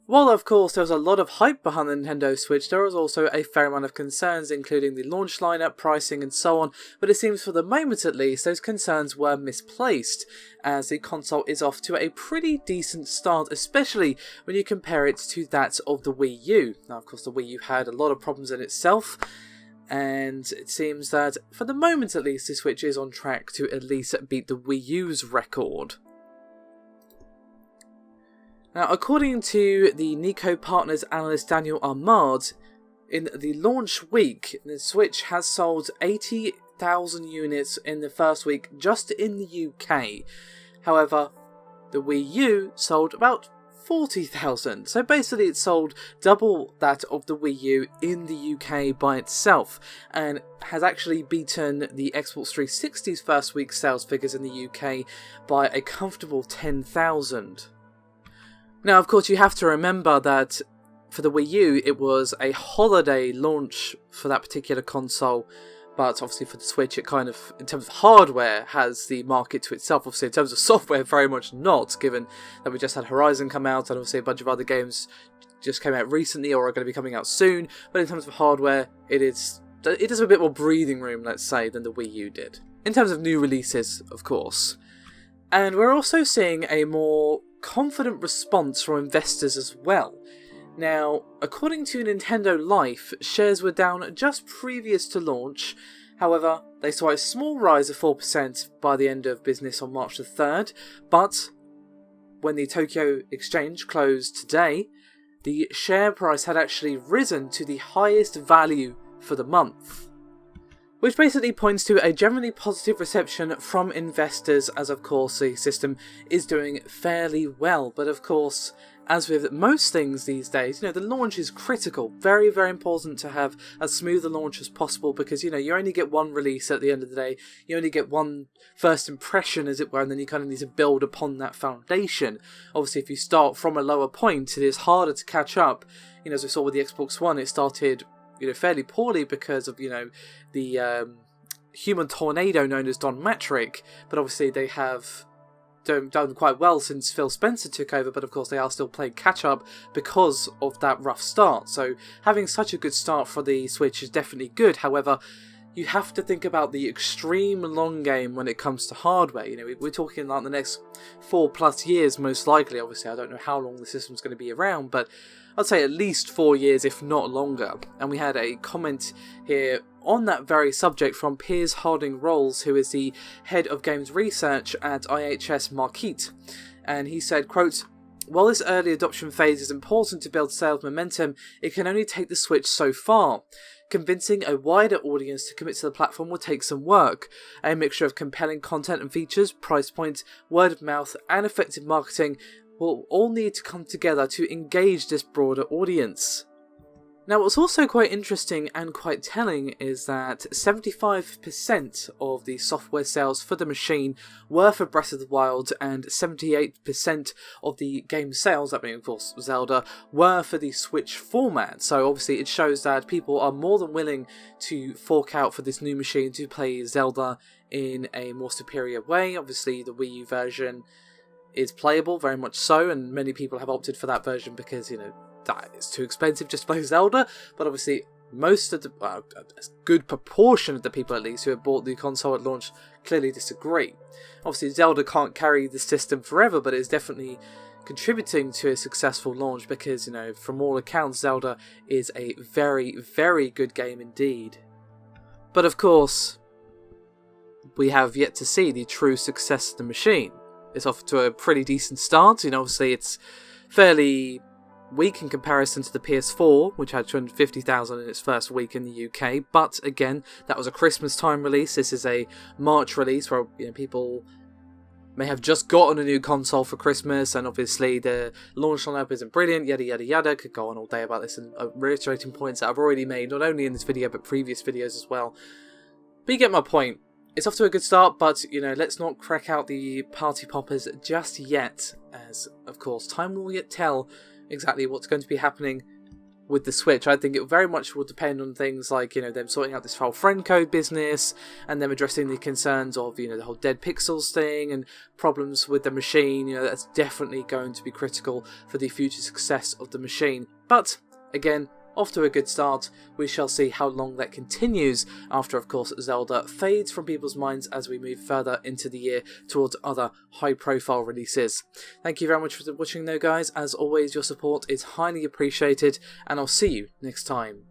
While of course there was a lot of hype behind the Nintendo Switch, there was also a fair amount of concerns, including the launch lineup, pricing and so on, but it seems for the moment at least those concerns were misplaced, as the console is off to a pretty decent start, especially when you compare it to that of the Wii U. Now of course the Wii U had a lot of problems in itself, and it seems that for the moment at least the Switch is on track to at least beat the Wii U's record. Now, according to the Nico Partners analyst Daniel Ahmad, in the launch week, the Switch has sold 80,000 units in the first week just in the UK. However, the Wii U sold about 40,000. So basically it sold double that of the Wii U in the UK by itself, and has actually beaten the Xbox 360's first week sales figures in the UK by a comfortable 10,000. Now, of course, you have to remember that for the Wii U, it was a holiday launch for that particular console, but obviously for the Switch, it kind of, in terms of hardware, has the market to itself. Obviously, in terms of software, very much not, given that we just had Horizon come out, and obviously a bunch of other games just came out recently or are going to be coming out soon, but in terms of hardware, it does have a bit more breathing room, let's say, than the Wii U did. In terms of new releases, of course. And we're also seeing a more confident response from investors as well. Now, according to Nintendo Life, shares were down just previous to launch. However, they saw a small rise of 4% by the end of business on March the 3rd, but when the Tokyo Exchange closed today, the share price had actually risen to the highest value for the month. Which basically points to a generally positive reception from investors, as of course the system is doing fairly well. But of course, as with most things these days, the launch is critical. Very, very important to have as smooth a launch as possible, because, you only get one release at the end of the day. You only get one first impression, as it were, and then you kind of need to build upon that foundation. Obviously, if you start from a lower point, it is harder to catch up. As we saw with the Xbox One, it started fairly poorly because of, the human tornado known as Don Matrick, but obviously they have done quite well since Phil Spencer took over, but of course they are still playing catch-up because of that rough start. So having such a good start for the Switch is definitely good. However, you have to think about the extreme long game when it comes to hardware. We're talking like the next 4+ years most likely. Obviously, I don't know how long the system's going to be around, but I'd say at least 4 years, if not longer. And we had a comment here on that very subject from Piers Harding Rolls, who is the head of games research at IHS Markit. And he said, quote, "While this early adoption phase is important to build sales momentum, it can only take the Switch so far. Convincing a wider audience to commit to the platform will take some work. A mixture of compelling content and features, price points, word of mouth, and effective marketing will all need to come together to engage this broader audience." Now, what's also quite interesting and quite telling is that 75% of the software sales for the machine were for Breath of the Wild, and 78% of the game sales, that being of course Zelda, were for the Switch format. So obviously it shows that people are more than willing to fork out for this new machine to play Zelda in a more superior way. Obviously the Wii U version is playable, very much so, and many people have opted for that version because, that is too expensive just to play Zelda. But obviously, most of a good proportion of the people at least who have bought the console at launch clearly disagree. Obviously, Zelda can't carry the system forever, but it's definitely contributing to a successful launch because, from all accounts, Zelda is a very, very good game indeed. But of course, we have yet to see the true success of the machine. It's off to a pretty decent start. Obviously it's fairly weak in comparison to the PS4, which had 250,000 in its first week in the UK. But again, that was a Christmas time release. This is a March release where people may have just gotten a new console for Christmas, and obviously the launch lineup isn't brilliant, yada yada yada. Could go on all day about this and reiterating points that I've already made, not only in this video but previous videos as well. But you get my point. It's off to a good start, but, let's not crack out the party poppers just yet, as, of course, time will yet tell exactly what's going to be happening with the Switch. I think it very much will depend on things like, them sorting out this file friend code business, and them addressing the concerns of, the whole dead pixels thing and problems with the machine. That's definitely going to be critical for the future success of the machine. But again, off to a good start. We shall see how long that continues after, of course, Zelda fades from people's minds as we move further into the year towards other high-profile releases. Thank you very much for watching though, guys. As always, your support is highly appreciated, and I'll see you next time.